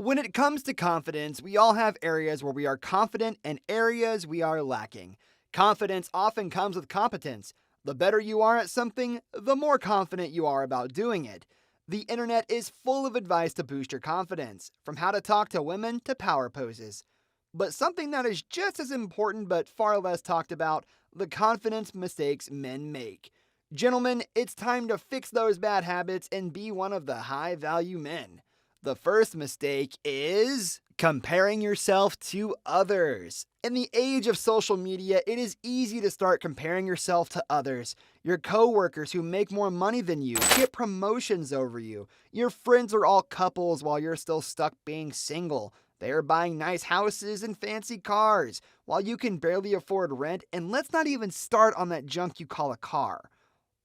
When it comes to confidence, we all have areas where we are confident and areas we are lacking. Confidence often comes with competence. The better you are at something, the more confident you are about doing it. The internet is full of advice to boost your confidence, from how to talk to women to power poses. But something that is just as important but far less talked about, the confidence mistakes men make. Gentlemen, it's time to fix those bad habits and be one of the high value men. The first mistake is comparing yourself to others. In the age of social media, it is easy to start comparing yourself to others. Your coworkers who make more money than you, get promotions over you. Your friends are all couples while you're still stuck being single. They are buying nice houses and fancy cars while you can barely afford rent, and let's not even start on that junk you call a car.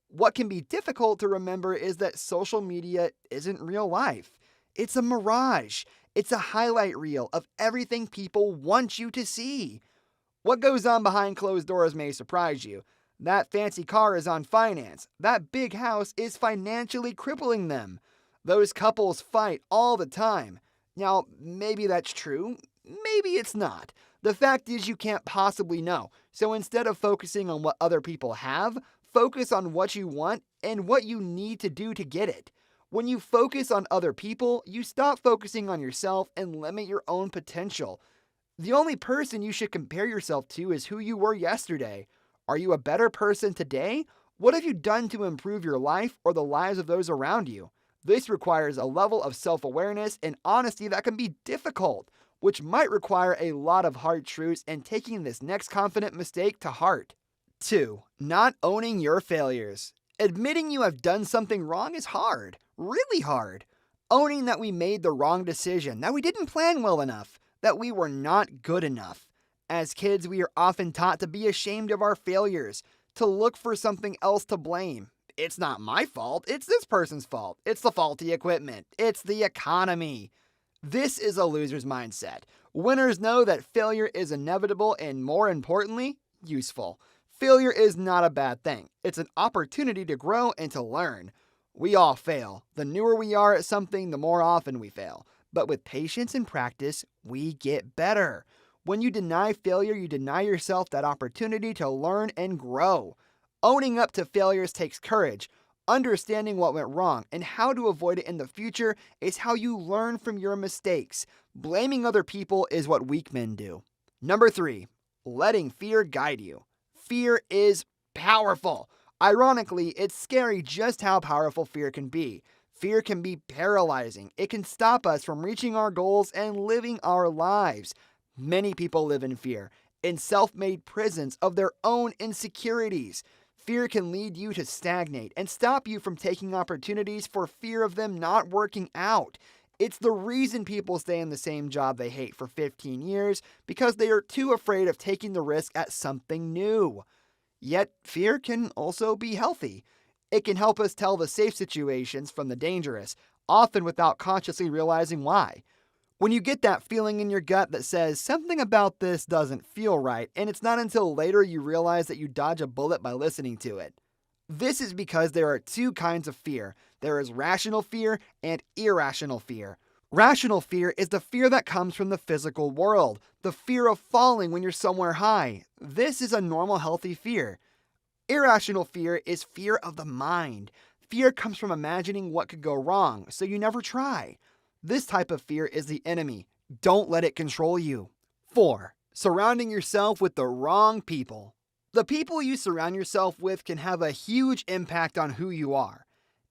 What can be difficult to remember is that social media isn't real life. It's a mirage. It's a highlight reel of everything people want you to see. What goes on behind closed doors may surprise you. That fancy car is on finance. That big house is financially crippling them. Those couples fight all the time. Now, maybe that's true. Maybe it's not. The fact is you can't possibly know. So instead of focusing on what other people have, focus on what you want and what you need to do to get it. When you focus on other people, you stop focusing on yourself and limit your own potential. The only person you should compare yourself to is who you were yesterday. Are you a better person today? What have you done to improve your life or the lives of those around you? This requires a level of self-awareness and honesty that can be difficult, which might require a lot of hard truths and taking this next confident mistake to heart. 2. Not owning your failures. Admitting you have done something wrong is hard, really hard. Owning that we made the wrong decision, that we didn't plan well enough, that we were not good enough. As kids, we are often taught to be ashamed of our failures, to look for something else to blame. It's not my fault, it's this person's fault. It's the faulty equipment. It's the economy. This is a loser's mindset. Winners know that failure is inevitable and, more importantly, useful. Failure is not a bad thing. It's an opportunity to grow and to learn. We all fail. The newer we are at something, the more often we fail. But with patience and practice, we get better. When you deny failure, you deny yourself that opportunity to learn and grow. Owning up to failures takes courage. Understanding what went wrong and how to avoid it in the future is how you learn from your mistakes. Blaming other people is what weak men do. Number 3, letting fear guide you. Fear is powerful. Ironically, it's scary just how powerful fear can be. Fear can be paralyzing. It can stop us from reaching our goals and living our lives. Many people live in fear, in self-made prisons of their own insecurities. Fear can lead you to stagnate and stop you from taking opportunities for fear of them not working out. It's the reason people stay in the same job they hate for 15 years because they are too afraid of taking the risk at something new. Yet, fear can also be healthy. It can help us tell the safe situations from the dangerous, often without consciously realizing why. When you get that feeling in your gut that says something about this doesn't feel right, and it's not until later you realize that you dodge a bullet by listening to it. This is because there are two kinds of fear. There is rational fear and irrational fear. Rational fear is the fear that comes from the physical world, the fear of falling when you're somewhere high. This is a normal, healthy fear. Irrational fear is fear of the mind. Fear comes from imagining what could go wrong, so you never try. This type of fear is the enemy. Don't let it control you. 4. Surrounding yourself with the wrong people. The people you surround yourself with can have a huge impact on who you are.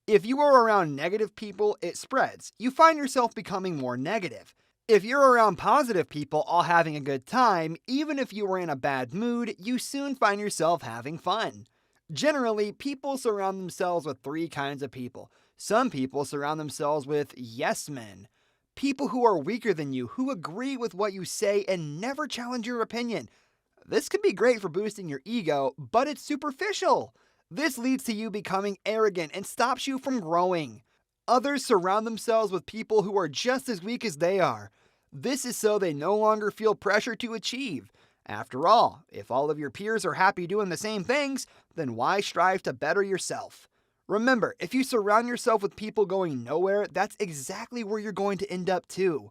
If you are around negative people, it spreads. You find yourself becoming more negative. If you're around positive people all having a good time, even if you were in a bad mood, you soon find yourself having fun. Generally, people surround themselves with 3 kinds of people. Some people surround themselves with yes men. People who are weaker than you, who agree with what you say and never challenge your opinion. This can be great for boosting your ego, but it's superficial. This leads to you becoming arrogant and stops you from growing. Others surround themselves with people who are just as weak as they are. This is so they no longer feel pressure to achieve. After all, if all of your peers are happy doing the same things, then why strive to better yourself? Remember, if you surround yourself with people going nowhere, that's exactly where you're going to end up too.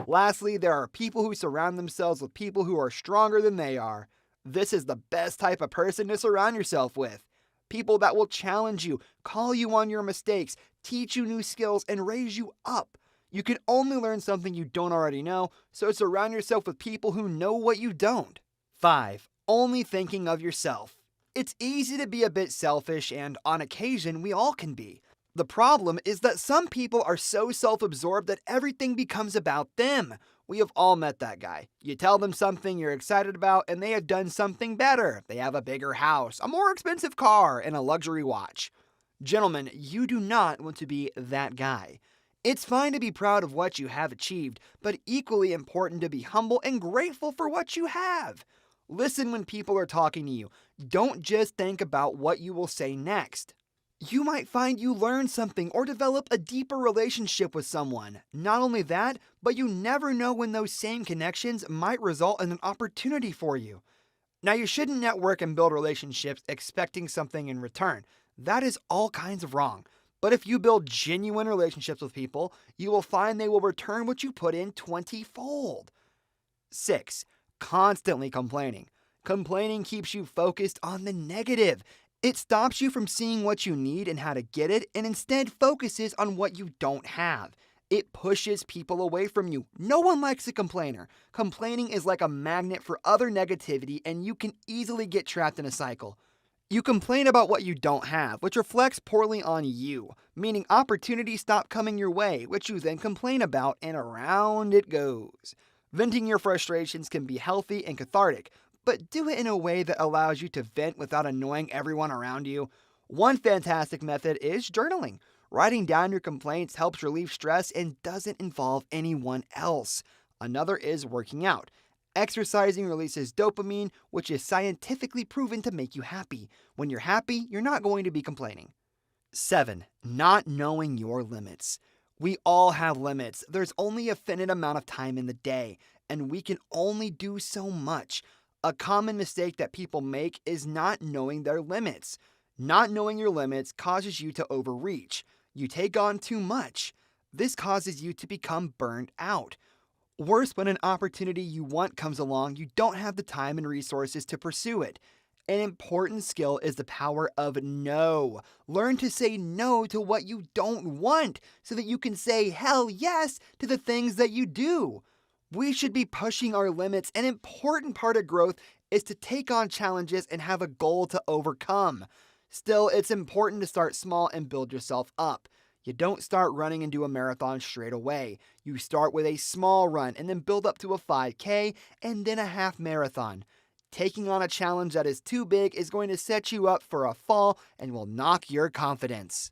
Lastly, there are people who surround themselves with people who are stronger than they are. This is the best type of person to surround yourself with. People that will challenge you, call you on your mistakes, teach you new skills, and raise you up. You can only learn something you don't already know, so surround yourself with people who know what you don't. 5. Only thinking of yourself. It's easy to be a bit selfish, and on occasion, we all can be. The problem is that some people are so self-absorbed that everything becomes about them. We have all met that guy. You tell them something you're excited about and they have done something better. They have a bigger house, a more expensive car, and a luxury watch. Gentlemen, you do not want to be that guy. It's fine to be proud of what you have achieved, but equally important to be humble and grateful for what you have. Listen when people are talking to you. Don't just think about what you will say next. You might find you learn something or develop a deeper relationship with someone. Not only that, but you never know when those same connections might result in an opportunity for you. Now, you shouldn't network and build relationships expecting something in return. That is all kinds of wrong. But if you build genuine relationships with people, you will find they will return what you put in 20-fold. 6. Constantly complaining. Complaining keeps you focused on the negative. It stops you from seeing what you need and how to get it, and instead focuses on what you don't have. It pushes people away from you. No one likes a complainer. Complaining is like a magnet for other negativity, and you can easily get trapped in a cycle. You complain about what you don't have, which reflects poorly on you, meaning opportunities stop coming your way, which you then complain about, and around it goes. Venting your frustrations can be healthy and cathartic, but do it in a way that allows you to vent without annoying everyone around you. One fantastic method is journaling. Writing down your complaints helps relieve stress and doesn't involve anyone else. Another is working out. Exercising releases dopamine, which is scientifically proven to make you happy. When you're happy, you're not going to be complaining. 7. Not knowing your limits. We all have limits. There's only a finite amount of time in the day, and we can only do so much. A common mistake that people make is not knowing their limits. Not knowing your limits causes you to overreach. You take on too much. This causes you to become burned out. Worse, when an opportunity you want comes along, you don't have the time and resources to pursue it. An important skill is the power of no. Learn to say no to what you don't want so that you can say hell yes to the things that you do. We should be pushing our limits. An important part of growth is to take on challenges and have a goal to overcome. Still, it's important to start small and build yourself up. You don't start running and do a marathon straight away. You start with a small run and then build up to a 5K and then a half marathon. Taking on a challenge that is too big is going to set you up for a fall and will knock your confidence.